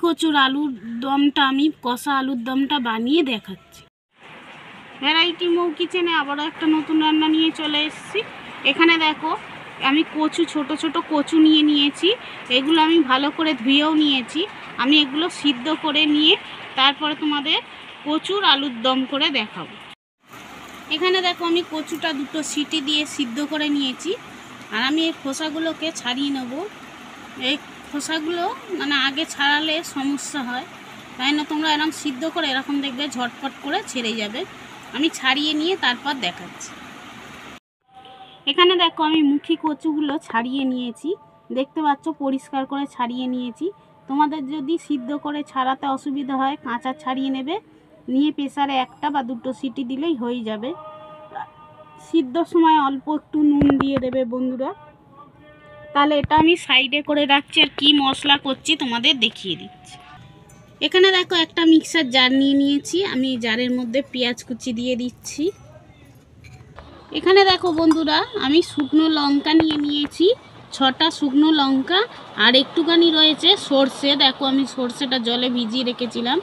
কচুর আলুর দমটা আমি কষা আলুর দমটা বানিয়ে দেখাচ্ছি। ভ্যারাইটি মৌ কিচেনে আবারও একটা নতুন রান্না নিয়ে চলে এসেছি। এখানে দেখো আমি কচু ছোট ছোট কচু নিয়ে নিয়েছি। এগুলো আমি ভালো করে ধুয়েও নিয়েছি। আমি এগুলো সিদ্ধ করে নিয়ে তারপরে তোমাদের কচুর আলুর দম করে দেখাবো। এখানে দেখো আমি কচুটা দুটো সিটি দিয়ে সিদ্ধ করে নিয়েছি। আর আমি এই খোসাগুলোকে ছাড়িয়ে নেব। এই খোসাগুলো মানে আগে ছাড়ালে সমস্যা হয়, তাই না? তোমরা এরকম সিদ্ধ করে এরকম দেখবে ঝটপট করে ছেড়ে যাবে। আমি ছাড়িয়ে নিয়ে তারপর দেখাচ্ছি। এখানে দেখো আমি মুখি কচুগুলো ছাড়িয়ে নিয়েছি, দেখতে পাচ্ছ পরিষ্কার করে ছাড়িয়ে নিয়েছি। তোমাদের যদি সিদ্ধ করে ছাড়াতে অসুবিধা হয় কাঁচা ছাড়িয়ে নেবে, নিয়ে প্রেসারে একটা বা দুটো সিটি দিলেই হয়ে যাবে। সিদ্ধর সময় অল্প একটু নুন দিয়ে দেবে বন্ধুরা। তাহলে এটা আমি সাইডে করে রাখছি, আর কি মশলা করছি তোমাদের দেখিয়ে দিচ্ছি। এখানে দেখো একটা মিক্সার জার নিয়ে নিয়েছি, আমি জারের মধ্যে পেঁয়াজ কুচি দিয়ে দিচ্ছি। এখানে দেখো বন্ধুরা আমি শুকনো লঙ্কা নিয়ে নিয়েছি, 6টা শুকনো লঙ্কা, আর একটুখানি রয়েছে সর্ষে। দেখো আমি সর্ষেটা জলে ভিজিয়ে রেখেছিলাম,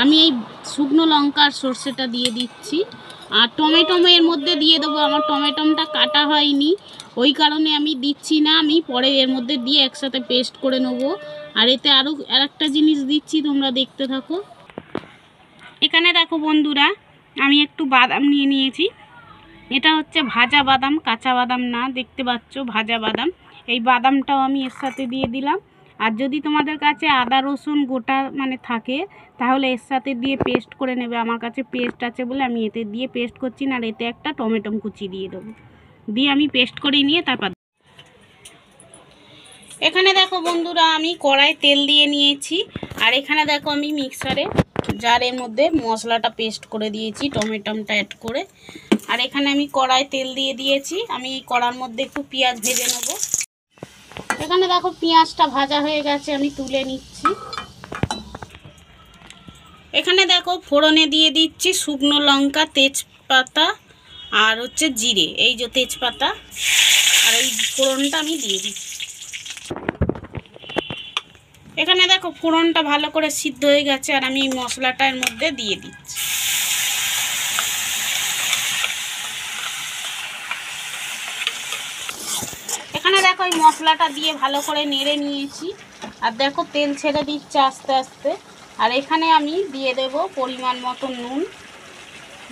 আমি এই শুকনো লঙ্কা আর সর্ষেটা দিয়ে দিচ্ছি। আর টমেটো এর মধ্যে দিয়ে দেবো, আমার টমেটোটা কাটা হয়নি, ওই কারণে আমি দিচ্ছি না, আমি পরে এর মধ্যে দিয়ে একসাথে পেস্ট করে নেবো। আর এতে আরও আরেকটা জিনিস দিচ্ছি, তোমরা দেখতে থাকো। এখানে দেখো বন্ধুরা আমি একটু বাদাম নিয়ে নিয়েছি, এটা হচ্ছে ভাজা বাদাম, কাঁচা বাদাম না, দেখতে পাচ্ছ ভাজা বাদাম। এই বাদামটাও আমি এর সাথে দিয়ে দিলাম। আর যদি তোমাদের কাছে আদা রসুন গোটা মানে থাকে তাহলে এর সাথে দিয়ে পেস্ট করে নেবে। আমার কাছে পেস্ট আছে বলে আমি এতে দিয়ে পেস্ট করছি না। আর এতে একটা টমেটো কুচি দিয়ে দেবো, দিয়ে আমি পেস্ট করে নিয়ে তারপর। এখানে দেখো বন্ধুরা আমি কড়াই তেল দিয়ে নিয়েছি, আর এখানে দেখো আমি মিক্সারে জারের মধ্যে মশলাটা পেস্ট করে দিয়েছি টমেটোটা অ্যাড করে। আর এখানে আমি কড়াই তেল দিয়ে দিয়েছি, আমি এই কড়ার মধ্যে একটু পেঁয়াজ ভেজে নেব। এখানে দেখো পেঁয়াজটা ভাজা হয়ে গেছে, আমি তুলে নিচ্ছি। এখানে দেখো ফোড়নে দিয়ে দিচ্ছি শুকনো লঙ্কা, তেজপাতা আর হচ্ছে জিরে, এই যে তেজপাতা আর এই ফোড়নটা আমি দিয়ে দিচ্ছি। এখানে দেখো ফোড়নটা ভালো করে সিদ্ধ হয়ে গেছে, আর আমি এই মশলাটা এর মধ্যে দিয়ে দিচ্ছি। এখানে দেখো এই মশলাটা দিয়ে ভালো করে নেড়ে নিয়েছি, আর দেখো তেল ছেড়ে দিচ্ছে আস্তে আস্তে। আর এখানে আমি দিয়ে দেব পরিমাণ মতো নুন,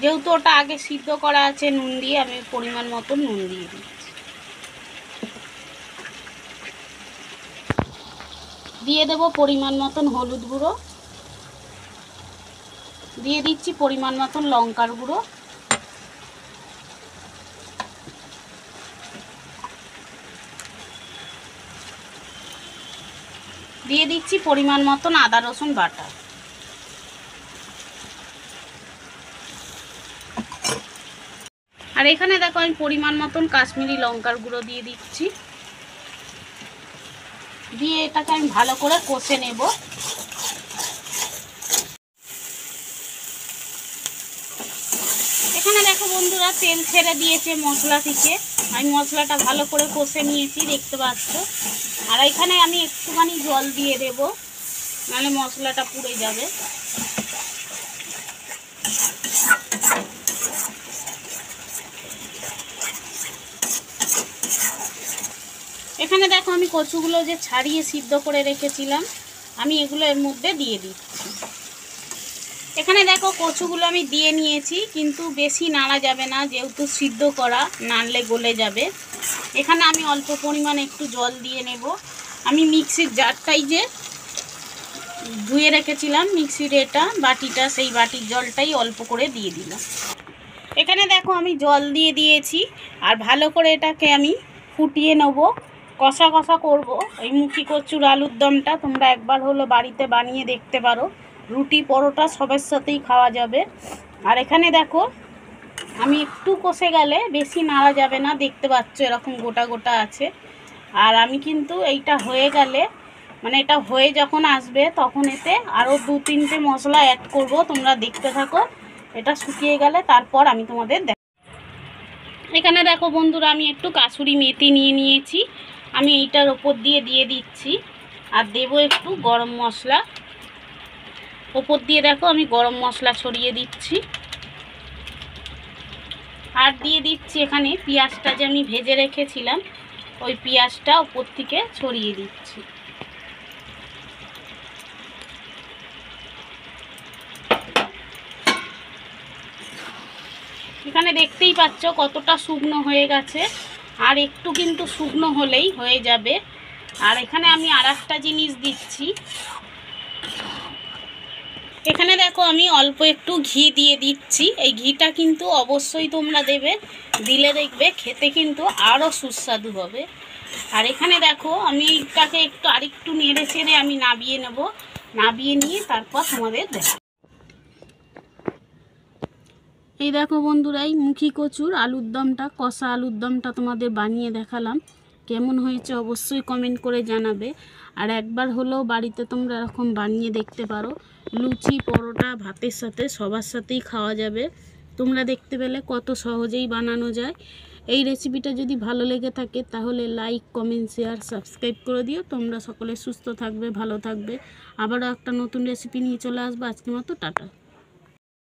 যেহেতু ওটা আগে সিদ্ধ করা আছে নুন দিয়ে, আমি পরিমাণ মতো নুন দিয়ে দিচ্ছি। দিয়ে দেব পরিমাণ মতন হলুদ গুঁড়ো, দিয়ে দিচ্ছি পরিমাণ মতন লঙ্কার গুঁড়ো, দিয়ে দিচ্ছি পরিমাণ মতন আদা রসুন বাটা। আর এখানে দেখো আমি পরিমাণ মতন কাশ্মীরি লঙ্কার গুঁড়ো দিয়ে দিচ্ছি, দিয়ে এটাকে আমি ভালো করে কষে নেব। এখানে দেখো বন্ধুরা তেল ছেড়ে দিয়েছে মশলা থেকে, আমি মশলাটা ভালো করে কষে নিয়েছি দেখতে পাচ্ছ। আর এখানে আমি একটুখানি জল দিয়ে দেব, নাহলে মশলাটা পুড়ে যাবে। এখানে দেখো আমি কচুগুলো যে ছাড়িয়ে সিদ্ধ করে রেখেছিলাম আমি এগুলো এর মধ্যে দিয়ে দিচ্ছি। এখানে দেখো কচুগুলো আমি দিয়ে নিয়েছি, কিন্তু বেশি নাড়া যাবে না, যেহেতু সিদ্ধ করা, নাড়লে গলে যাবে। এখানে আমি অল্প পরিমাণে একটু জল দিয়ে নেব। আমি মিক্সির জারটাই যে ধুয়ে রেখেছিলাম মিক্সির এটা বাটিটা, সেই বাটির জলটাই অল্প করে দিয়ে দিলাম। এখানে দেখো আমি জল দিয়ে দিয়েছি, আর ভালো করে এটাকে আমি ফুটিয়ে নেব, কষা কষা করব। এই মুখি কচুর আলুর দমটা তোমরা একবার হলো বাড়িতে বানিয়ে দেখতে পারো, রুটি পরোটা সবের সাথেই খাওয়া যাবে। আর এখানে দেখো আমি একটু কষে গেলে, বেশি নাড়া যাবে না, দেখতে পাচ্ছ এরকম গোটা গোটা আছে। আর আমি কিন্তু এইটা হয়ে গেলে মানে এটা হয়ে যখন আসবে তখন এতে আরও 2-3টে মশলা অ্যাড করব, তোমরা দেখতে থাকো। এটা শুকিয়ে গেলে তারপর আমি তোমাদের এখানে দেখো বন্ধুরা আমি একটু কাসুরি মেথি নিয়ে নিয়েছি, আমি এইটার ওপর দিয়ে দিচ্ছি। আর দেবো একটু গরম মশলা, ওপর দিয়ে দেখো আমি গরম মশলা ছড়িয়ে দিচ্ছি, আর দিয়ে দিচ্ছি এখানে পেঁয়াজটা যে আমি ভেজে রেখেছিলাম, ওই পেঁয়াজটা ওপর থেকে ছড়িয়ে দিচ্ছি। এখানে দেখতেই পাচ্ছ কতটা শুকনো হয়ে গেছে, আর একটু কিন্তু শুকনো হলেই হয়ে যাবে। আর এখানে আমি আর একটা জিনিস দিচ্ছি, এখানে দেখো আমি অল্প একটু ঘি দিয়ে দিচ্ছি। এই ঘিটা কিন্তু অবশ্যই তোমরা দেবে, দিলে দেখবে খেতে কিন্তু আরও সুস্বাদু হবে। আর এখানে দেখো আমি এইটাকে একটু আরেকটু নেড়ে চেড়ে আমি নাবিয়ে নেব, নাবিয়ে নিয়ে তারপর তোমাদের দেখো। এই দেখো বন্ধুরা, এই মুখী কচুর আলুর দমটা, কষা আলুর দমটা তোমাদের বানিয়ে দেখালাম। কেমন হয়েছে অবশ্যই কমেন্ট করে জানাবে। আর একবার হলেও বাড়িতে তোমরা এরকম বানিয়ে দেখতে পারো, লুচি পরোটা ভাতের সাথে সবার সাথেই খাওয়া যাবে। তোমরা দেখতে পেলে কত সহজেই বানানো যায়। এই রেসিপিটা যদি ভালো লেগে থাকে তাহলে লাইক কমেন্ট শেয়ার সাবস্ক্রাইব করে দিও। তোমরা সকলে সুস্থ থাকবে, ভালো থাকবে। আবারও একটা নতুন রেসিপি নিয়ে চলে আসবো। আজকের মতো টাটা।